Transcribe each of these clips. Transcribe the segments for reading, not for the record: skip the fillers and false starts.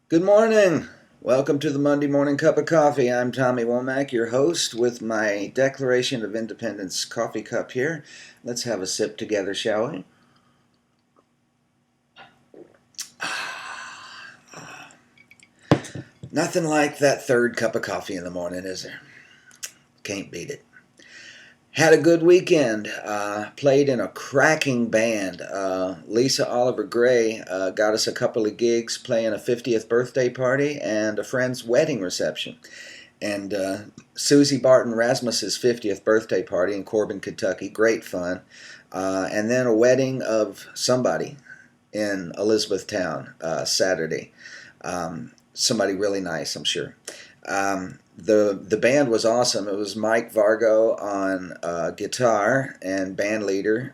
Good morning. Welcome to the Monday Morning Cup of Coffee. I'm Tommy Womack, your host, with my Declaration of Independence coffee cup here. Let's have a sip together, shall we? Nothing like that third cup of coffee in the morning, is there? Can't beat it. Had a good weekend. Played in a cracking band. Lisa Oliver Gray got us a couple of gigs playing a 50th birthday party and a friend's wedding reception. And Susie Barton Rasmus's 50th birthday party in Corbin, Kentucky. Great fun. And then a wedding of somebody in Elizabethtown Saturday. Somebody really nice, I'm sure. The band was awesome. It was Mike Vargo on guitar and band leader,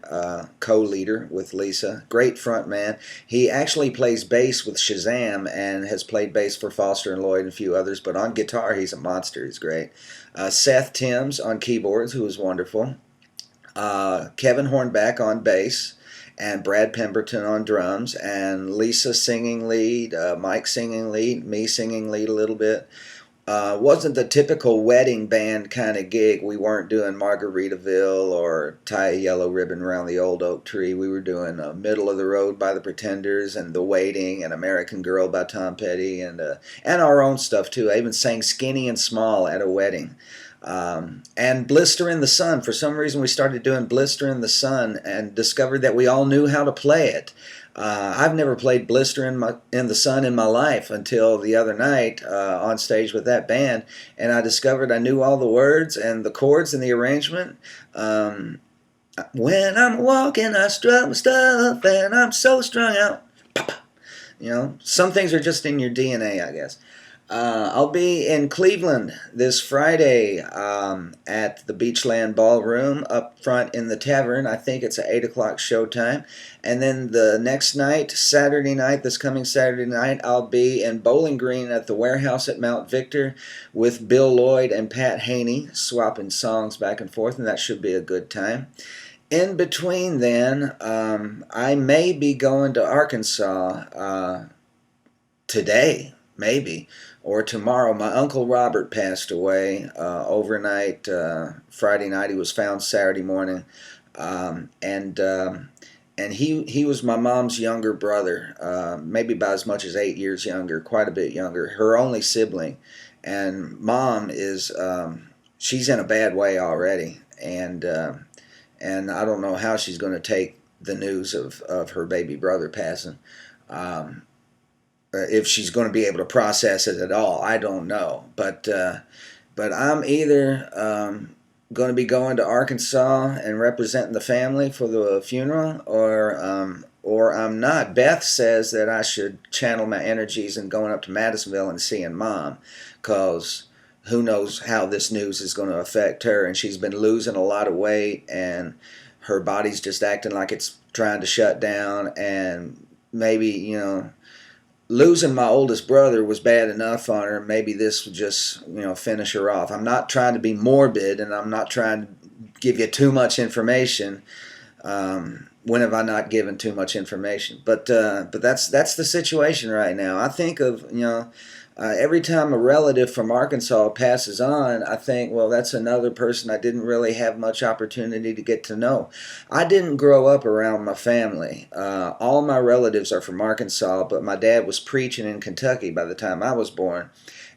co-leader with Lisa. Great front man. He actually plays bass with Shazam and has played bass for Foster and Lloyd and a few others. But on guitar, he's a monster. He's great. Seth Timms on keyboards, who was wonderful. Kevin Hornback on bass, and Brad Pemberton on drums, and Lisa singing lead, Mike singing lead, me singing lead a little bit. Wasn't the typical wedding band kind of gig. We weren't doing Margaritaville or tie a yellow ribbon around the old oak tree. We were doing Middle of the Road by the Pretenders and The Waiting and American Girl by Tom Petty and our own stuff too. I even sang Skinny and Small at a wedding. And Blister in the Sun. For some reason, we started doing Blister in the Sun and discovered that we all knew how to play it. I've never played Blister in the Sun in my life until the other night on stage with that band, and I discovered I knew all the words and the chords and the arrangement. When I'm walking, I strut my stuff, and I'm so strung out. Some things are just in your DNA, I guess. I'll be in Cleveland this Friday at the Beachland Ballroom up front in the tavern. I think it's an 8 o'clock showtime. And then the next night, Saturday night, this coming Saturday night, I'll be in Bowling Green at the Warehouse at Mount Victor with Bill Lloyd and Pat Haney, swapping songs back and forth, and that should be a good time. In between then, I may be going to Arkansas today, maybe, or tomorrow. My Uncle Robert passed away overnight. Friday night. He was found Saturday morning, and he was my mom's younger brother, maybe by as much as 8 years younger, quite a bit younger. Her only sibling, and Mom is she's in a bad way already, and I don't know how she's going to take the news of her baby brother passing. If she's going to be able to process it at all, I don't know. But I'm either going to be going to Arkansas and representing the family for the funeral, or I'm not. Beth says that I should channel my energies and going up to Madisonville and seeing Mom, because who knows how this news is going to affect her, and she's been losing a lot of weight, and her body's just acting like it's trying to shut down, and maybe, losing my oldest brother was bad enough on her. Maybe this would just, finish her off. I'm not trying to be morbid, and I'm not trying to give you too much information. When have I not given too much information? But that's the situation right now. I think of, every time a relative from Arkansas passes on, I think, well, that's another person I didn't really have much opportunity to get to know. I didn't grow up around my family. All my relatives are from Arkansas, but my dad was preaching in Kentucky by the time I was born.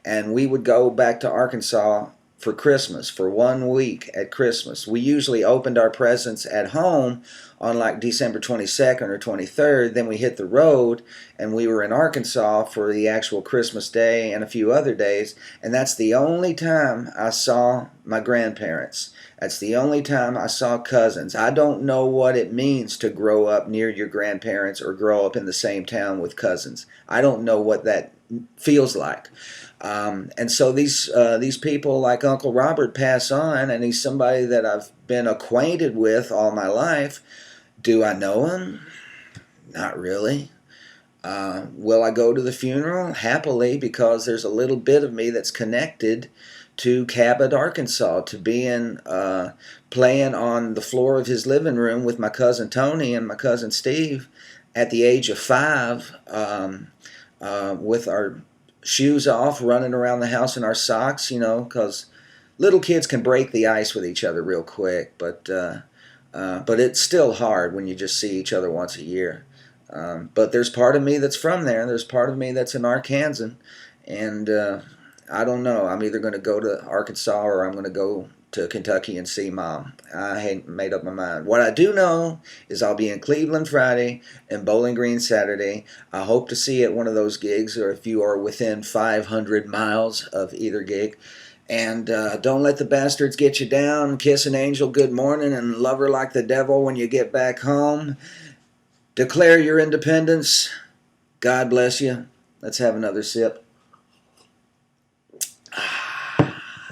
And we would go back to Arkansas for Christmas, for 1 week at Christmas. We usually opened our presents at home on like December 22nd or 23rd. Then we hit the road, and we were in Arkansas for the actual Christmas day and a few other days. And that's the only time I saw my grandparents. That's the only time I saw cousins. I don't know what it means to grow up near your grandparents or grow up in the same town with cousins. I don't know what that feels like. And so these people like Uncle Robert pass on, and he's somebody that I've been acquainted with all my life. Do I know him? Not really. Will I go to the funeral? Happily, because there's a little bit of me that's connected to Cabot, Arkansas, to being playing on the floor of his living room with my cousin Tony and my cousin Steve at the age of 5. with our shoes off, running around the house in our socks, because little kids can break the ice with each other real quick, but it's still hard when you just see each other once a year. But there's part of me that's from there. There's part of me that's an Arkansan, and I don't know. I'm either going to go to Arkansas or I'm going to go to Kentucky and see Mom. I ain't made up my mind. What I do know is I'll be in Cleveland Friday and Bowling Green Saturday. I hope to see you at one of those gigs, or if you are within 500 miles of either gig. And don't let the bastards get you down. Kiss an angel good morning and love her like the devil when you get back home. Declare your independence. God bless you. Let's have another sip.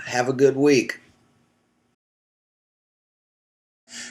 Have a good week.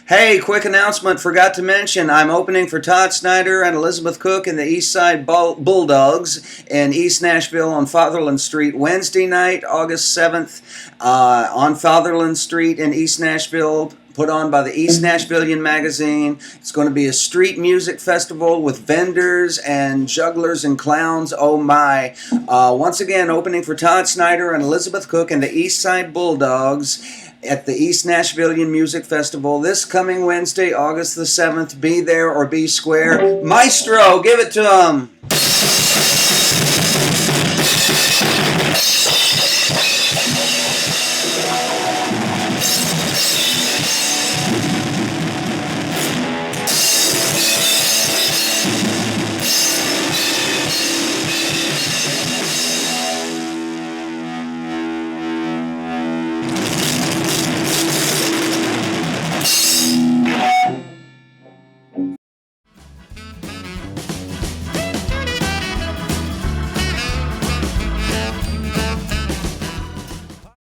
Hey, quick announcement. Forgot to mention, I'm opening for Todd Snyder and Elizabeth Cook in the East Side Bulldogs in East Nashville on Fatherland Street Wednesday night, August 7th, on Fatherland Street in East Nashville, put on by the East Nashvillian Magazine. It's going to be a street music festival with vendors and jugglers and clowns. Oh my. Once again, opening for Todd Snyder and Elizabeth Cook and the East Side Bulldogs at the East Nashvillian Music Festival this coming Wednesday, August the 7th. Be there or be square. Maestro, give it to 'em.